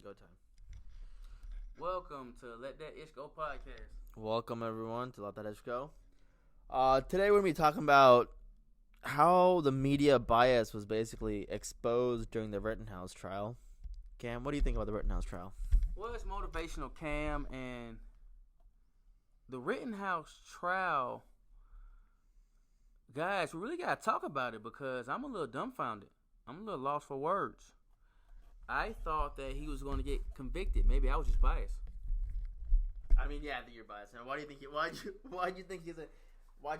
Go time. Welcome to Let That Ish Go podcast. Welcome everyone to Let That Ish Go. Today we're gonna be talking about how the media bias was basically exposed during the Rittenhouse trial. Cam, what do you think about the Rittenhouse trial? Well, it's motivational, Cam, and the Rittenhouse trial, guys, we really gotta talk about it because I'm a little dumbfounded. I'm a little lost for words. I thought that he was going to get convicted. Maybe I was just biased. I mean, yeah, I think you're biased. Now, why do you think why'd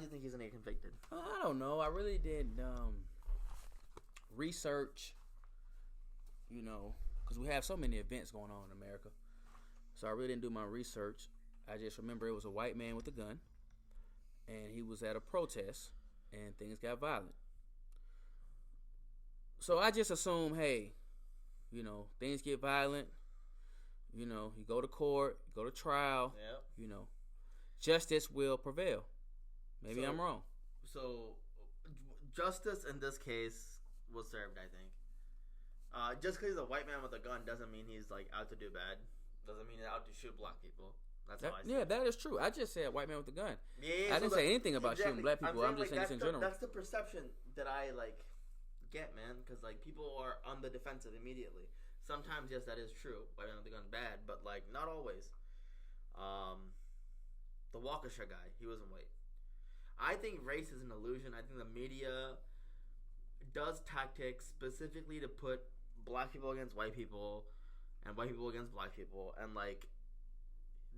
you think he's gonna get convicted? I don't know. I really did research, because we have so many events going on in America. So I really didn't do my research. I just remember it was a white man with a gun, and he was at a protest, and things got violent. So I just assumed, hey, things get violent. You go to court, you go to trial. Yep. Justice will prevail. Maybe I'm wrong. So, justice in this case was served, I think. Just because he's a white man with a gun doesn't mean he's out to do bad. Doesn't mean he's out to shoot black people. That's how I see it. That is true. I just said white man with a gun. Yeah, I didn't say anything about shooting black people. I'm just saying this in general. That's the perception that I get, man, because people are on the defensive immediately. Sometimes, yes, that is true. White man with a gun bad, but not always. The Waukesha guy, he wasn't white. I think race is an illusion. I think the media does tactics specifically to put black people against white people and white people against black people, and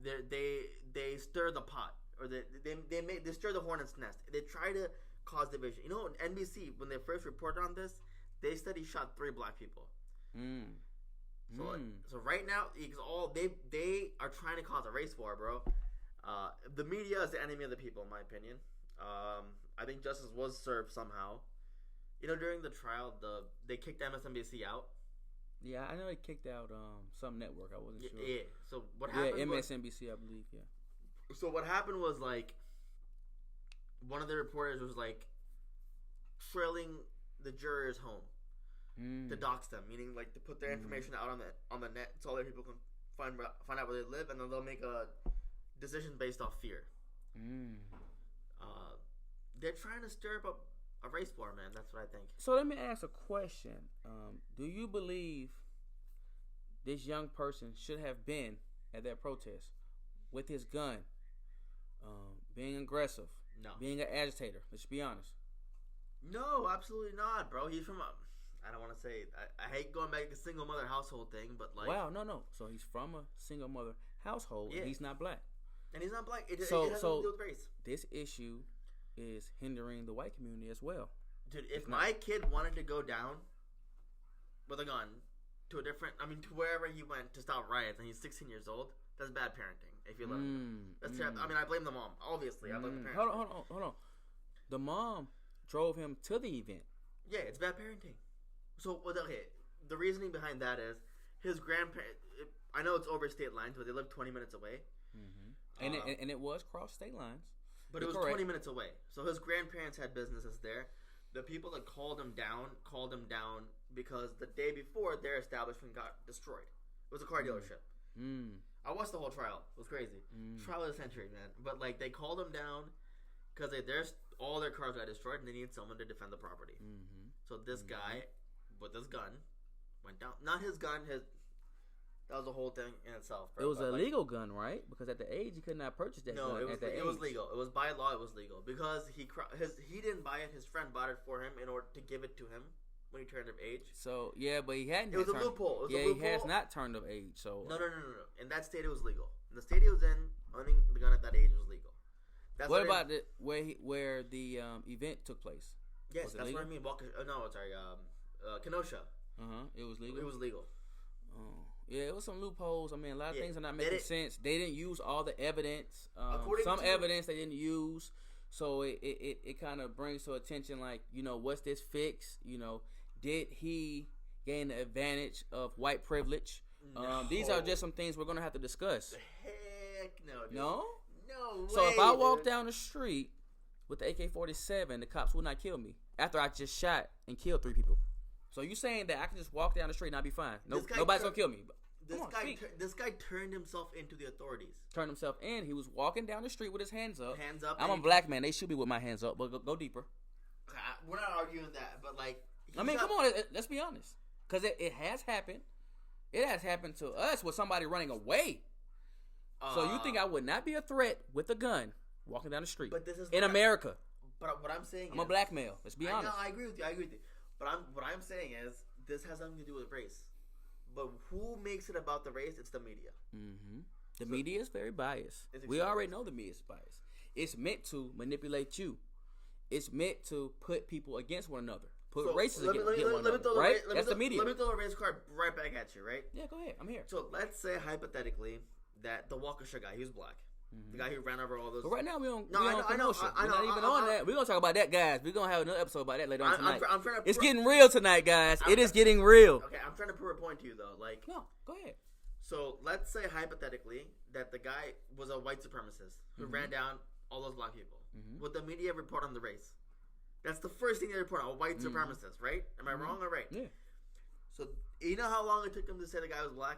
they stir the pot, or they stir the hornet's nest. They try to cause division. NBC, when they first reported on this, they said he shot 3 black people. So right now, they are trying to cause a race war, bro. The media is the enemy of the people, in my opinion. I think justice was served somehow. During the trial, they kicked MSNBC out. Yeah, I know they kicked out some network. I wasn't sure. Yeah. So what happened? Yeah, MSNBC, I believe. Yeah. So what happened was one of the reporters was trailing the jurors home to dox them, meaning to put their information out on the net so other people can find out where they live, and then they'll make a decision based off fear. They're trying to stir up a race war, man. That's what I think. So let me ask a question. Do you believe this young person should have been at that protest with his gun, being aggressive, being an agitator? Let's be honest. No, absolutely not, bro. He's from I don't want to say I hate going back to single mother household thing, but wow, no. So he's from a single mother household, and he's not black. And he's not black. It has nothing to do with race. This issue is hindering the white community as well. Dude, if my kid wanted to go down with a gun to to wherever he went to stop riots, and he's 16 years old, that's bad parenting. If you let him, that's terrible. I mean, I blame the mom. Obviously, I blame the parents. Hold on. The mom drove him to the event. Yeah, it's bad parenting. So, okay, the reasoning behind that is his grandparents. I know it's over state lines, but they live 20 minutes away. And it was cross state lines. But it was 20 minutes away. So his grandparents had businesses there. The people that called him down because the day before their establishment got destroyed. It was a car dealership. I watched the whole trial. It was crazy. Trial of the century, man. But they called him down because all their cars got destroyed and they needed someone to defend the property. So this guy with his gun went down. Not his gun. That was a whole thing in itself, bro. It was a legal gun, right? Because at the age, he could not purchase that gun. No, it was legal. It was by law. It was legal because he didn't buy it. His friend bought it for him in order to give it to him when he turned of age. So yeah, but he hadn't. It was a loophole. He has not turned of age. So no. In that state, it was legal. In the state he was in, owning the gun at that age was legal. What about where the event took place? Yes, that's what I mean. Kenosha. It was legal. It was legal. Oh. Yeah, it was some loopholes. I mean, a lot of things are not making sense. They didn't use all the evidence. Evidence they didn't use. So it kind of brings to attention, what's this fix? Did he gain the advantage of white privilege? No. These are just some things we're going to have to discuss. Heck no, dude. No? No way, So if I walk down the street with the AK-47, the cops will not kill me after I just shot and killed 3 people. So you saying that I can just walk down the street and I'll be fine? Nobody's going to kill me? This guy turned himself into the authorities. Turned himself in. He was walking down the street with his hands up. Hands up. I'm a black man. They should be with my hands up, but go deeper. We're not arguing that, but like. I mean, come on. Let's be honest. Because it has happened. It has happened to us with somebody running away. So you think I would not be a threat with a gun walking down the street but this is in America? But what I'm saying I'm a black male. Let's be honest. I agree with you. But what I'm saying is this has nothing to do with race. But who makes it about the race? It's the media. Mm-hmm. The media is very biased. We already know the media is biased. It's meant to manipulate you. It's meant to put people against one another. Put races against one another. Right? That's the media. Let me throw a race card right back at you, right? Yeah, go ahead. I'm here. So let's say hypothetically that the Waukesha guy, he was black. Mm-hmm. The guy who ran over all those. But right now we don't. No, I know. We're not even on that. We're gonna talk about that, guys. We're gonna have another episode about that later on tonight. I'm trying to it's getting real tonight, guys. It is getting real. Okay, I'm trying to prove a point to you though. Like, no, go ahead. So let's say hypothetically that the guy was a white supremacist who ran down all those black people. Mm-hmm. Would the media report on the race? That's the first thing they report on, a white supremacist, right? Am I wrong or right? Yeah. So you know how long it took them to say the guy was black?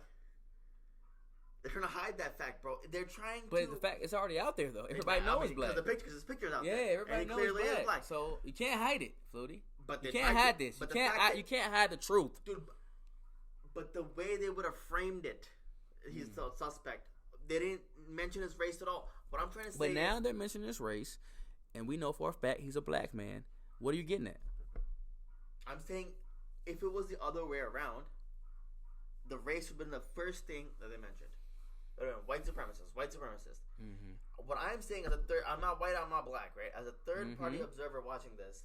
They're trying to hide that fact, bro. They're trying to... But the fact, it's already out there, though. Everybody knows black. Because his picture's out there. Yeah, everybody knows clearly is black. So you can't hide it, Flutie. But you can't hide this. You can't hide the truth. Dude, but the way they would have framed it, he's a suspect. They didn't mention his race at all. What I'm trying to say But now they're mentioning his race, and we know for a fact he's a black man. What are you getting at? I'm saying if it was the other way around, the race would have been the first thing that they mentioned. White supremacist. Mm-hmm. What I'm saying as I'm not white, I'm not black, right? As a third-party observer watching this,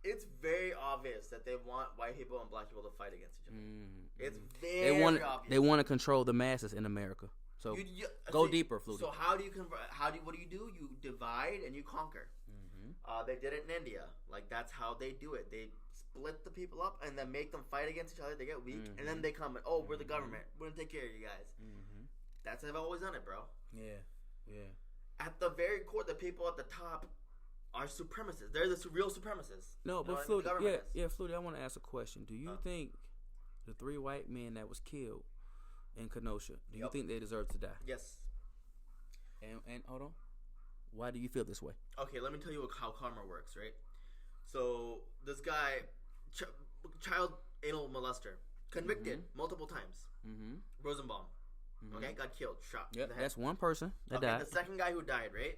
it's very obvious that they want white people and black people to fight against each other. Mm-hmm. It's very obvious. They want to control the masses in America. So go deeper, Flutie. So what do? You divide and you conquer. Mm-hmm. They did it in India. Like that's how they do it. They split the people up and then make them fight against each other. They get weak, and then they come and we're the government. We're gonna take care of you guys. Mm-hmm. That's how they've always done it, bro. Yeah. At the very core, the people at the top are supremacists. They're the real supremacists. No, but Flutie, Flutie, I want to ask a question. Do you think the 3 white men that was killed in Kenosha, do you think they deserve to die? Yes. And hold on. Why do you feel this way? Okay, let me tell you how karma works, right? So this guy, child anal molester, convicted multiple times. Mm-hmm. Rosenbaum, okay, got killed, shot. Yeah, that's one person that died. The second guy who died, right?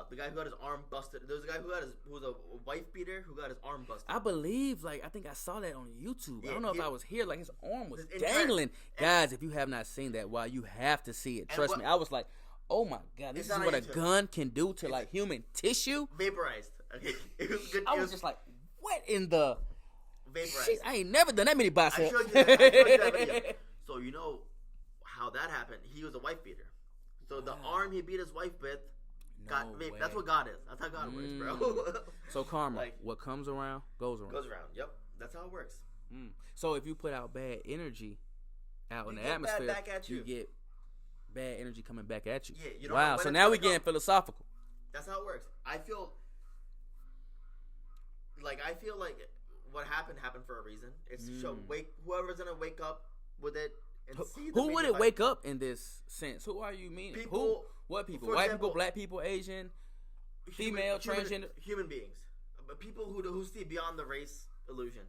The guy who got his arm busted. There was a guy who was a wife beater who got his arm busted. I believe, I think I saw that on YouTube. Yeah, I don't know if I was here. His arm was dangling. Guys, if you have not seen that, you have to see it. Trust me. I was like, oh my God, this is what a gun can do to human tissue. Vaporized. Okay, it was good. I was just like, what in the? Vaporized. Shit, I ain't never done that many biceps. I showed you that video. So you know how that happened. He was a wife beater. So the arm he beat his wife with. That's what God is. That's how God works, bro. So karma, what comes around goes around. Yep, that's how it works. So if you put out bad energy out in the atmosphere, you get bad energy coming back at you. Yeah, wow. So now we're getting philosophical. That's how it works. I feel like what happened for a reason. It's to show whoever's gonna wake up with it and see. Who would it wake up in this sense? Who are you meaning? Who? What people? White people, black people, Asian, female, transgender, human beings, but people who see beyond the race illusion.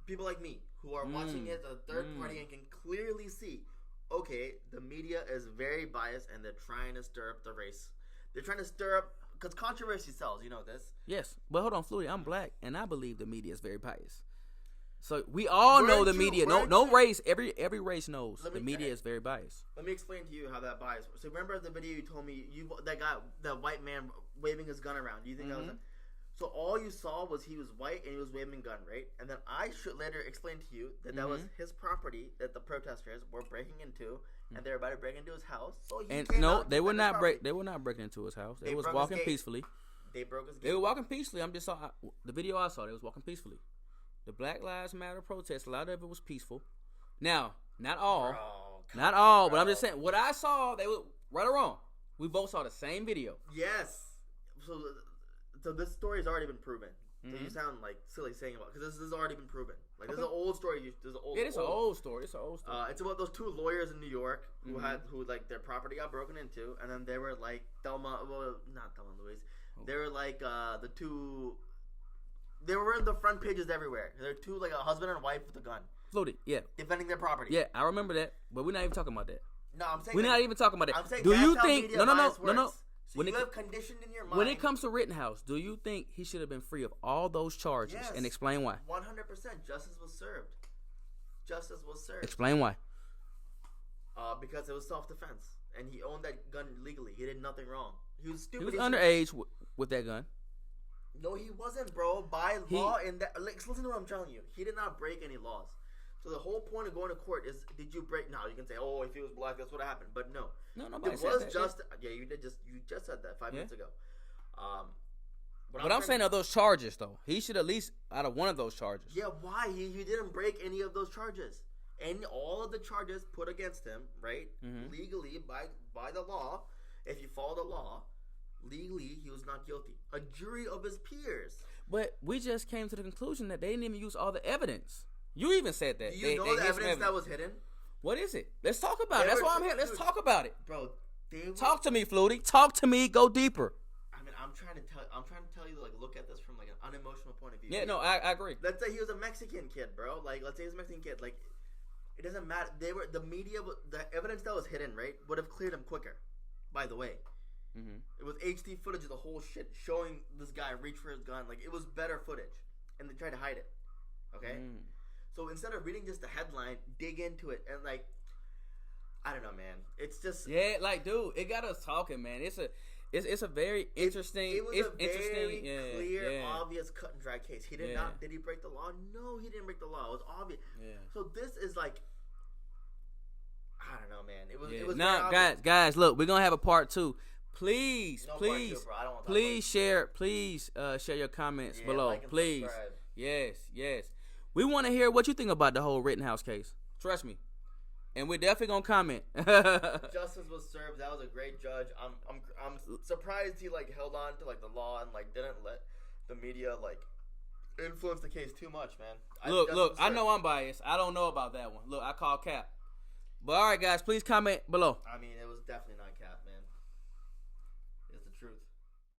People like me who are watching it as a third party and can clearly see. Okay, the media is very biased and they're trying to stir up the race. They're trying to stir up because controversy sells. You know this. Yes, but hold on, Flutie. I'm black and I believe the media is very biased. So we all know the media. No race. Every race knows the media is very biased. Let me explain to you how that bias works. So remember the video you told me that white man waving his gun around. Do you think that was? So all you saw was he was white and he was waving a gun, right? And then I should later explain to you that that was his property that the protesters were breaking into, and they were about to break into his house. So he came out they were not breaking into his house. They was walking peacefully. They broke his gate. They were walking peacefully. The video I saw. They was walking peacefully. The Black Lives Matter protest, a lot of it was peaceful. Now, not all. But I'm just saying, what I saw, they were right or wrong. We both saw the same video. Yes. So this story has already been proven. So you sound like silly saying about because this has already been proven. Like this is an old story. It's an old story. It's about those two lawyers in New York who like their property got broken into, and then they were like not Thelma and Louise. They were like the two. They were in the front pages everywhere. They're two like a husband and wife with a gun. Floated, yeah. Defending their property. Yeah, I remember that, but we're not even talking about that. No, I'm saying we're not even talking about that. I'm saying do that's you how think media no? So when you have conditioned in your mind. When it comes to Rittenhouse, do you think he should have been free of all those charges? Yes, and explain why. 100%. Justice was served. Justice was served. Explain why. Because it was self-defense, and he owned that gun legally. He did nothing wrong. He was stupid. He was underage with that gun. No, he wasn't, bro. By law, in that, listen to what I'm telling you. He did not break any laws. So the whole point of going to court is, did you break? Now you can say, oh, if he was black, that's what happened. But no, nobody it said was that. just yeah, you did you just said that 5 minutes ago. But I'm saying of those charges, though, he should at least out of one of those charges. Yeah, why he didn't break any of those charges, and all of the charges put against him, right, legally by the law. If you follow the law. Legally, he was not guilty. A jury of his peers. But we just came to the conclusion that they didn't even use all the evidence. You even said that. Do you know the evidence that was hidden? What is it? Let's talk about it. That's why I'm here. Let's talk about it, bro. Talk to me, Flutie. Talk to me. Go deeper. I mean, I'm trying to tell you to like look at this from like an unemotional point of view. Yeah, no, I agree. Let's say he was a Mexican kid, bro. Like, let's say he's a Mexican kid. Like, it doesn't matter. The evidence that was hidden, right, would have cleared him quicker. By the way. It was HD footage of the whole shit showing this guy reach for his gun. Like, it was better footage. And they tried to hide it. Okay? So instead of reading just the headline, dig into it. And, like, I don't know, man. It's just... Yeah, like, dude, it got us talking, man. It's a very interesting... It was a very clear, obvious, cut and dry case. He did not... Did he break the law? No, he didn't break the law. It was obvious. Yeah. So this is, like... I don't know, man. It was now, guys, look, we're going to have a part 2. Please share your comments below. Like please. Subscribe. Yes. We want to hear what you think about the whole Rittenhouse case. Trust me. And we're definitely gonna comment. Justice was served. That was a great judge. I'm surprised he like held on to like the law and like didn't let the media like influence the case too much, man. Look, I know I'm biased. I don't know about that one. Look, I call cap. But all right, guys, please comment below. I mean, it was definitely not cap.